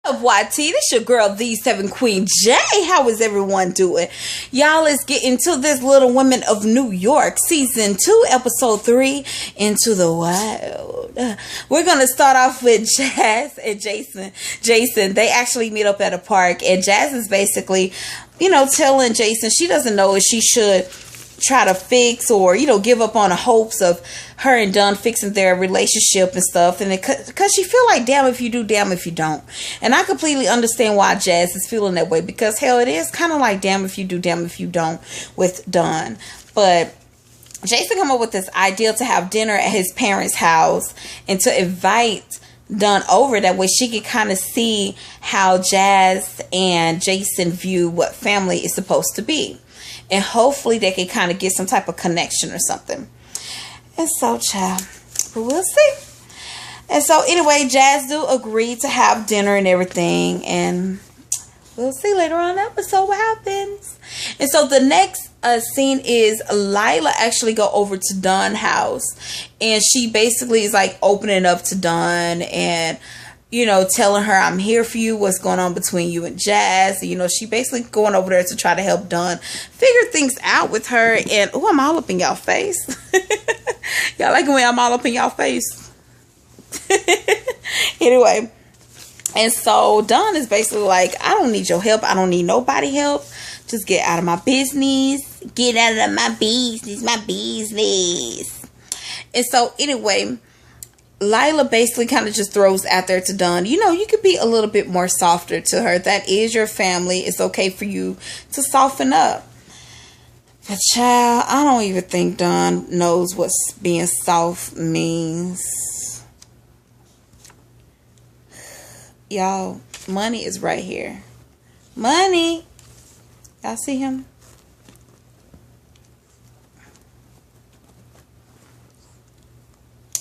Of YT, this your girl, the 7 Queen J. How is everyone doing? Y'all, let's get into this Little Women of New York season 2 episode 3, Into the Wild. We're gonna start off with Jazz and Jason, they actually meet up at a park, and Jazz is basically, telling Jason she doesn't know if she should try to fix or give up on the hopes of her and Dunn fixing their relationship and stuff, and because she feel like damn if you do, damn if you don't. And I completely understand why Jazz is feeling that way, because hell, it is kind of like damn if you do, damn if you don't with Dunn. But Jason come up with this idea to have dinner at his parents' house and to invite Dunn over, that way she could kind of see how Jazz and Jason view what family is supposed to be. And hopefully they can kind of get some type of connection or something. And so, child, but we'll see. And so, anyway, Jazz do agree to have dinner and everything. And we'll see later on in the episode what happens. And so, the next scene is Lila actually go over to Dunn's house. And she basically is like opening up to Dunn and telling her, I'm here for you, what's going on between you and Jazz. She basically going over there to try to help Dunn figure things out with her. And, oh, I'm all up in y'all face. Y'all like when I'm all up in y'all face? Anyway. And so Dunn is basically like, I don't need your help. I don't need nobody help. Just get out of my business. Get out of my business. My business. And so, anyway, Lila basically kind of just throws out there to Dunn, you could be a little bit more softer to her. That is your family. It's okay for you to soften up. But child, I don't even think Dunn knows what being soft means. Y'all, Money is right here. Money. Y'all see him?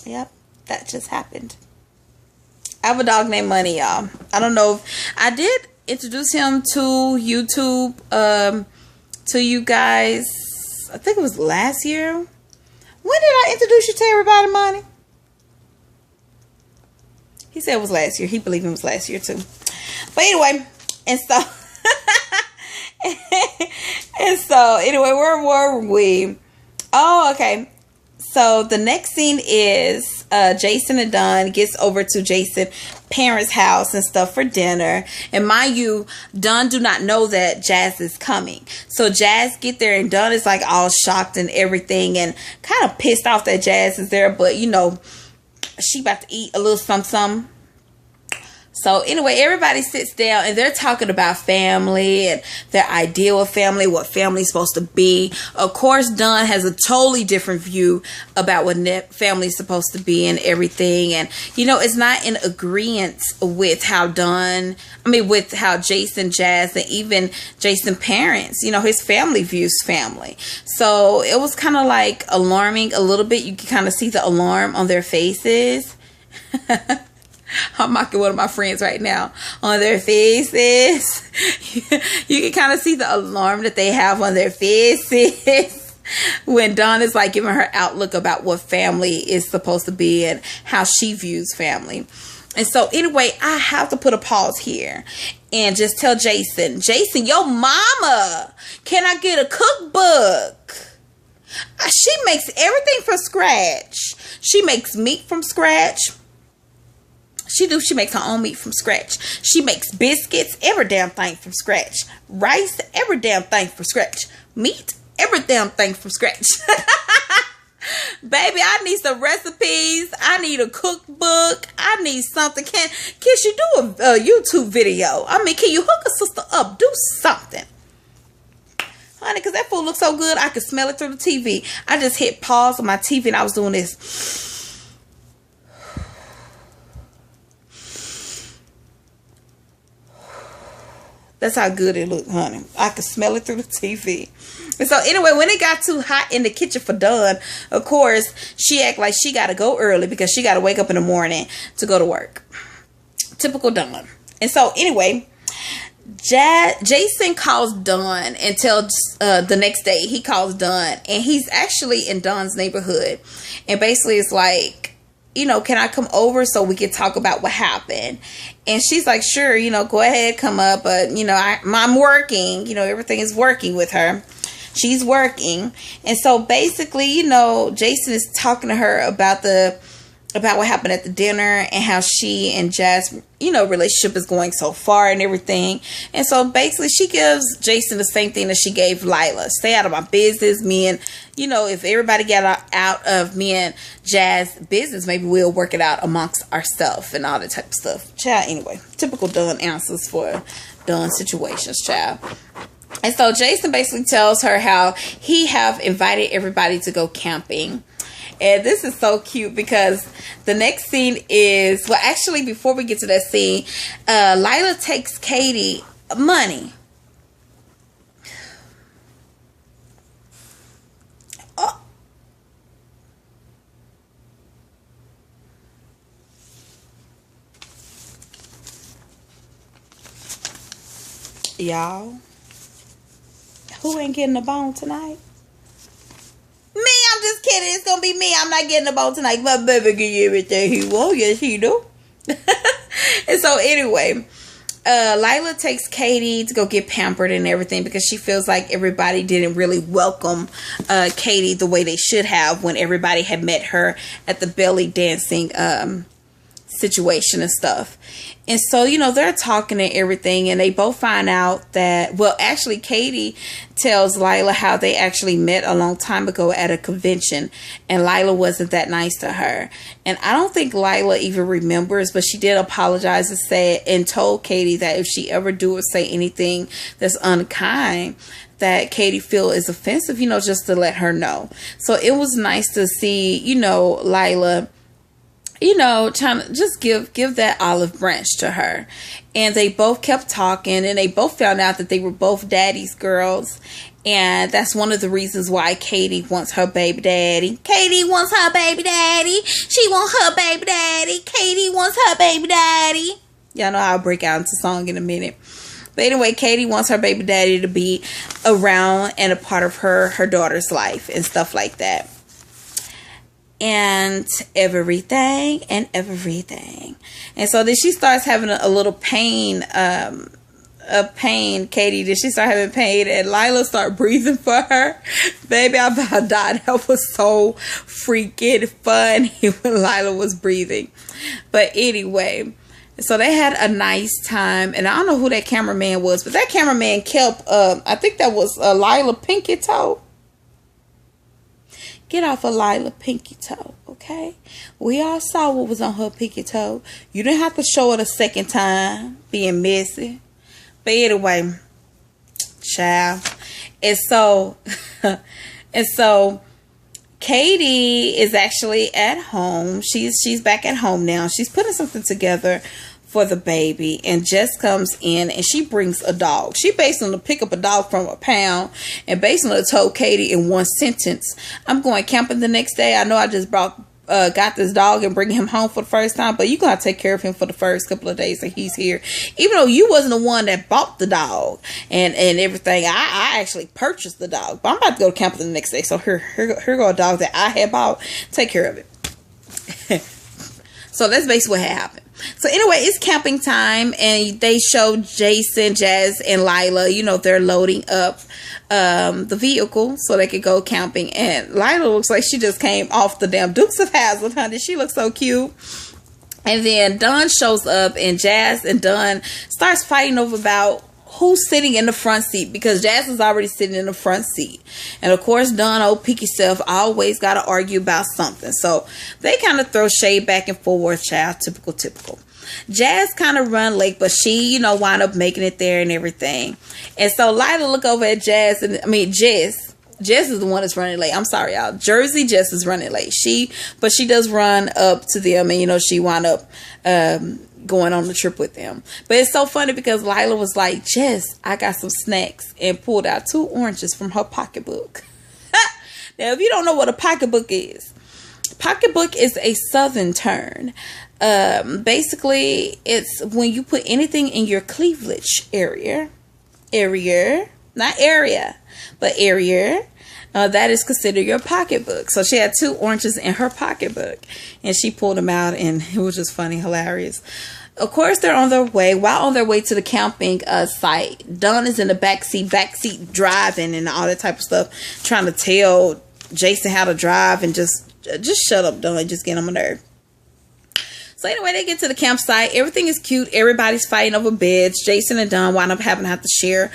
Yep. That just happened. I have a dog named Money, y'all. I don't know if I did introduce him to YouTube, to you guys. I think it was last year. When did I introduce you to everybody, Money? He said it was last year. He believed it was last year too. But anyway, and so anyway, where were we? Oh, okay. So the next scene is Jason and Dunn gets over to Jason's parents' house and stuff for dinner. And mind you, Dunn do not know that Jazz is coming. So Jazz get there and Dunn is like all shocked and everything and kind of pissed off that Jazz is there. But she about to eat a little something. So anyway, everybody sits down and they're talking about family and their ideal of family, what family is supposed to be. Of course, Dunn has a totally different view about what family is supposed to be and everything. And, it's not in agreement with how with how Jason, Jazz, and even Jason's parents, his family views family. So it was kind of like alarming a little bit. You can kind of see the alarm on their faces. I'm mocking one of my friends right now on their faces. You can kind of see the alarm that they have on their faces when Dawn is like giving her outlook about what family is supposed to be and how she views family. And so anyway, I have to put a pause here and just tell Jason, your mama, can I get a cookbook? She makes everything from scratch. She makes meat from scratch. She makes her own meat from scratch. She makes biscuits, every damn thing from scratch. Rice, every damn thing from scratch. Meat, every damn thing from scratch. Baby, I need some recipes. I need a cookbook. I need something. Can she do a YouTube video? Can you hook a sister up? Do something. Honey, because that food looks so good. I could smell it through the TV. I just hit pause on my TV and I was doing this. That's how good it looked, honey. I could smell it through the TV. And so anyway, when it got too hot in the kitchen for Dunn, of course, she act like she got to go early because she got to wake up in the morning to go to work. Typical Dunn. And so anyway, Jason calls Dunn and tells the next day he calls Dunn. And he's actually in Dunn's neighborhood. And basically it's like, can I come over so we can talk about what happened? And she's like, sure, go ahead, come up. But, I'm working, everything is working with her. She's working. And so basically, Jason is talking to her about what happened at the dinner and how she and Jazz, relationship is going so far and everything. And so basically she gives Jason the same thing that she gave Lila. Stay out of my business. Me and, if everybody got out of me and Jazz business, maybe we'll work it out amongst ourselves and all that type of stuff. Child, anyway, typical Dunn answers for Dunn situations, child. And so Jason basically tells her how he have invited everybody to go camping. And this is so cute because the next scene is, well, actually, before we get to that scene, Lila takes Katie money. Oh. Y'all, who ain't getting a bone tonight? Me, I'm just kidding. It's gonna be me. I'm not getting a bone tonight. My baby get everything he want. Yes, he do. And so anyway, Lila takes Katie to go get pampered and everything because she feels like everybody didn't really welcome Katie the way they should have when everybody had met her at the belly dancing situation and stuff. And so, they're talking and everything, and they both find out that, well, actually, Katie tells Lila how they actually met a long time ago at a convention, and Lila wasn't that nice to her. And I don't think Lila even remembers, but she did apologize and told Katie that if she ever do or say anything that's unkind, that Katie feel is offensive, just to let her know. So it was nice to see, Lila, trying to just give that olive branch to her. And they both kept talking, and they both found out that they were both daddy's girls. And that's one of the reasons why Katie wants her baby daddy. Katie wants her baby daddy. She wants her baby daddy. Katie wants her baby daddy. Y'all know I'll break out into song in a minute. But anyway, Katie wants her baby daddy to be around and a part of her daughter's life and stuff like that. And everything. And so then she starts having a little pain, Katie, did she start having pain? And Lila start breathing for her. Baby, I about died. That was so freaking funny when Lila was breathing. But anyway, so they had a nice time. And I don't know who that cameraman was, but that cameraman kept, I think that was Lila Pinky Toe. Get off of Lila pinky toe, okay? We all saw what was on her pinky toe. You didn't have to show it a second time, being messy. But anyway, child. And so, Katie is actually at home. She's back at home now. She's putting something together for the baby, and Jess comes in and she brings a dog. She basically pick up a dog from a pound and basically told Katie in one sentence, I'm going camping the next day. I know I just got this dog and bring him home for the first time, but you're going to take care of him for the first couple of days that he's here. Even though you wasn't the one that bought the dog and everything, I actually purchased the dog, but I'm about to go camping the next day. So here go a dog that I had bought. Take care of it. So that's basically what happened. So anyway, it's camping time, and they show Jason, Jazz, and Lila, they're loading up the vehicle so they could go camping. And Lila looks like she just came off the damn Dukes of Hazzard, honey. She looks so cute. And then Dunn shows up, and Jazz and Dunn starts fighting over about who's sitting in the front seat, because Jazz is already sitting in the front seat. And of course, Dunn, old peaky self, always got to argue about something. So they kind of throw shade back and forth, child. Typical. Jazz kind of run late, but she, wound up making it there and everything. And so Lila look over at Jess. Jess is the one that's running late. I'm sorry, y'all. Jersey Jess is running late. But she does run up to them, and she wound up going on the trip with them. But it's so funny because Lila was like, Jess, I got some snacks, and pulled out 2 oranges from her pocketbook. Now, if you don't know what a pocketbook is a Southern term. Basically, it's when you put anything in your cleavage area, not area, but area. that is considered your pocketbook. So she had 2 oranges in her pocketbook, and she pulled them out, and it was just funny, hilarious. Of course, they're on their way. While on their way to the camping site, Dawn is in the backseat driving and all that type of stuff, trying to tell Jason how to drive, and just shut up, Dawn. Just get on my nerve. So anyway, they get to the campsite. Everything is cute. Everybody's fighting over beds. Jason and Dawn wind up having to have to share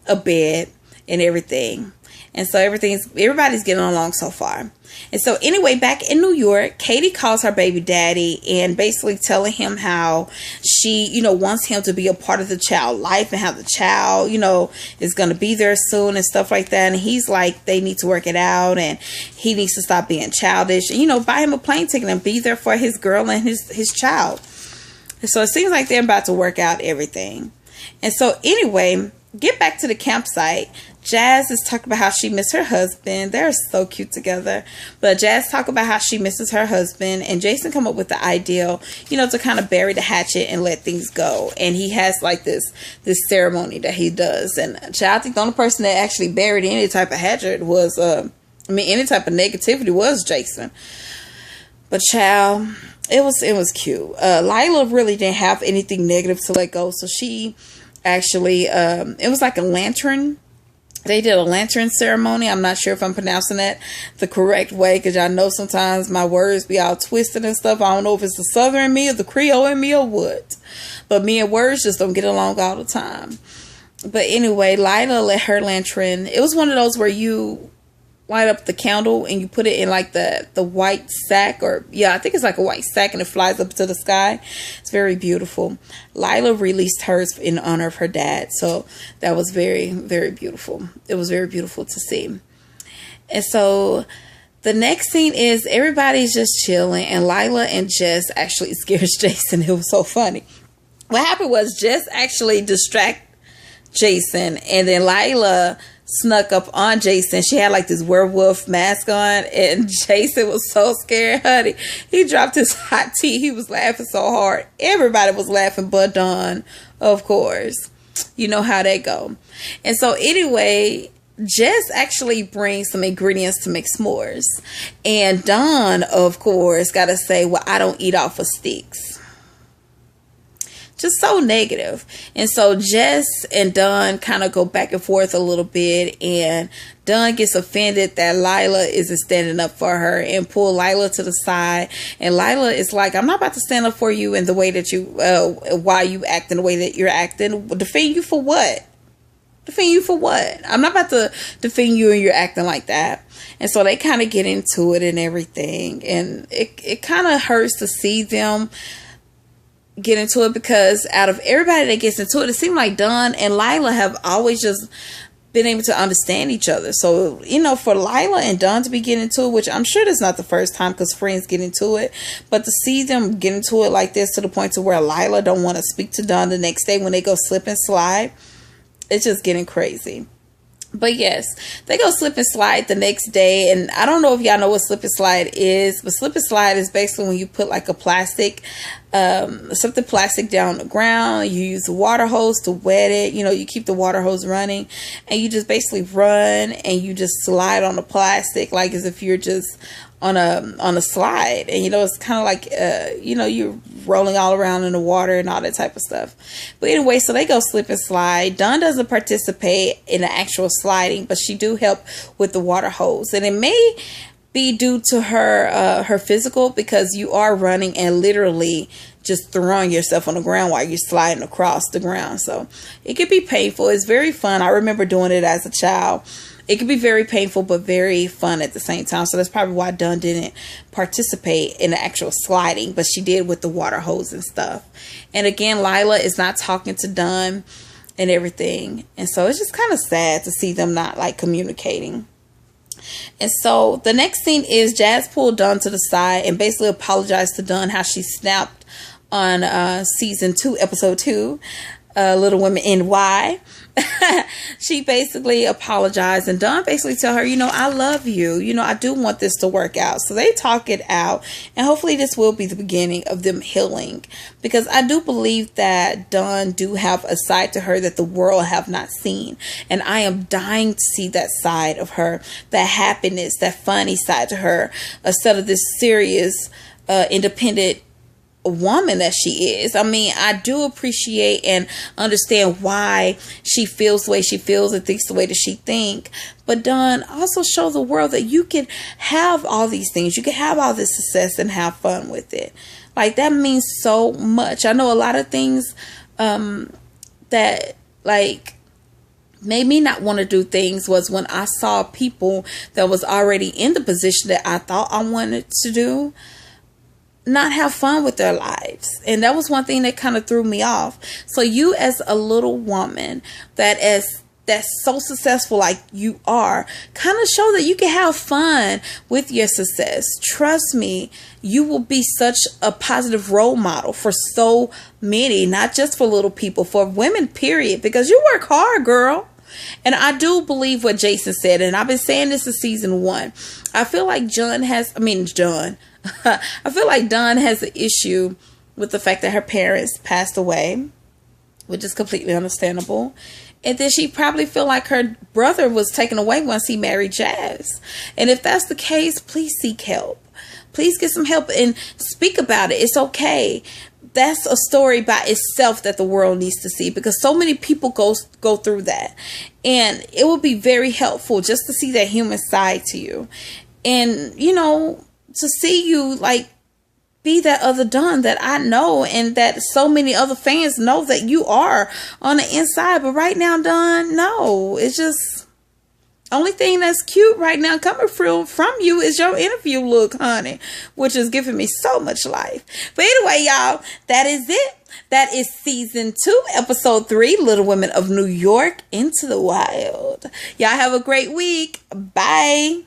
a bed and everything. And so everybody's getting along so far. And so anyway, back in New York, Katie calls her baby daddy and basically telling him how she, wants him to be a part of the child life, and how the child, is going to be there soon and stuff like that. And he's like, they need to work it out, and he needs to stop being childish, and, buy him a plane ticket and be there for his girl and his child. And so it seems like they're about to work out everything. And so anyway, get back to the campsite. Jazz is talking about how she misses her husband. They're so cute together. But Jazz talk about how she misses her husband, and Jason come up with the idea, to kind of bury the hatchet and let things go. And he has like this ceremony that he does. And I think the only person that actually buried any type of hatchet was, any type of negativity was Jason. But child, it was cute. Lila really didn't have anything negative to let go, so she actually, it was like a lantern. They did a lantern ceremony. I'm not sure if I'm pronouncing that the correct way, because y'all know sometimes my words be all twisted and stuff. I don't know if it's the Southern in me or the Creole in me or what. But me and words just don't get along all the time. But anyway, Lila lit her lantern. It was one of those where you light up the candle and you put it in like the white sack, or I think it's like a white sack, and it flies up to the sky. It's very beautiful. Lila released hers in honor of her dad, so that was very, very beautiful. It was very beautiful to see. And so the next scene is everybody's just chilling, and Lila and Jess actually scares Jason. It was so funny. What happened was Jess actually distracted Jason, and then Lila snuck up on Jason. She had like this werewolf mask on, and Jason was so scared, honey. He dropped his hot tea. He was laughing so hard. Everybody was laughing but Dawn, of course. You know how they go. And so anyway, Jess actually brings some ingredients to make s'mores. And Dawn, of course, got to say, well, I don't eat off of sticks. Just so negative. And so Jess and Dawn kind of go back and forth a little bit, and Dawn gets offended that Lila isn't standing up for her and pull Lila to the side. And Lila is like, I'm not about to stand up for you in the way that you, while you act in the way that you're acting. Defend you for what? Defend you for what? I'm not about to defend you and you're acting like that. And so they kind of get into it and everything. And it kind of hurts to see them get into it, because out of everybody that gets into it, it seems like Dawn and Lila have always just been able to understand each other. So, for Lila and Dawn to be getting into it, which I'm sure that's not the first time, because friends get into it, but to see them get into it like this to the point to where Lila don't want to speak to Dawn the next day when they go slip and slide, it's just getting crazy. But yes, they go slip and slide the next day. And I don't know if y'all know what slip and slide is, but slip and slide is basically when you put like a plastic, something plastic down on the ground. You use a water hose to wet it. You keep the water hose running, and you just basically run and you just slide on the plastic, like as if you're just on a slide. And it's kind of like you're rolling all around in the water and all that type of stuff. But anyway, so they go slip and slide. Dawn doesn't participate in the actual sliding, but she do help with the water hose. And it may be due to her physical, because you are running and literally just throwing yourself on the ground while you're sliding across the ground. So it could be painful. It's very fun. I remember doing it as a child. It could be very painful, but very fun at the same time. So that's probably why Dawn didn't participate in the actual sliding, but she did with the water hose and stuff. And again, Lila is not talking to Dawn and everything. And so it's just kind of sad to see them not like communicating. And so the next scene is Jazz pulled Dawn to the side and basically apologized to Dawn how she snapped on season 2, episode 2. Little Women NY. She basically apologized, and Dawn basically tell her, I love you. I do want this to work out. So they talk it out, and hopefully this will be the beginning of them healing, because I do believe that Dawn do have a side to her that the world have not seen, and I am dying to see that side of her, that happiness, that funny side to her, instead of this serious, independent woman that she is. I mean, I do appreciate and understand why she feels the way she feels and thinks the way that she think. But Dawn also show the world that you can have all these things. You can have all this success and have fun with it. Like, that means so much. I know a lot of things that like made me not want to do things was when I saw people that was already in the position that I thought I wanted to do not have fun with their lives. And that was one thing that kind of threw me off. So you, as a little woman that's so successful like you are, kind of show that you can have fun with your success. Trust me, you will be such a positive role model for so many, not just for little people, for women, period, because you work hard, girl. And I do believe what Jason said, and I've been saying this in season 1. I feel like Dawn has an issue with the fact that her parents passed away, which is completely understandable. And then she probably feel like her brother was taken away once he married Jazz. And if that's the case, please seek help. Please get some help and speak about it. It's okay. That's a story by itself that the world needs to see, because so many people go through that, and it will be very helpful just to see that human side to you, and to see you like be that other Dawn that I know, and that so many other fans know that you are on the inside. But right now, Dawn, no, it's just only thing that's cute right now coming from you is your interview look, honey, which is giving me so much life. But anyway, y'all, that is it. That is season 2, episode 3, Little Women of New York, Into the Wild. Y'all have a great week. Bye.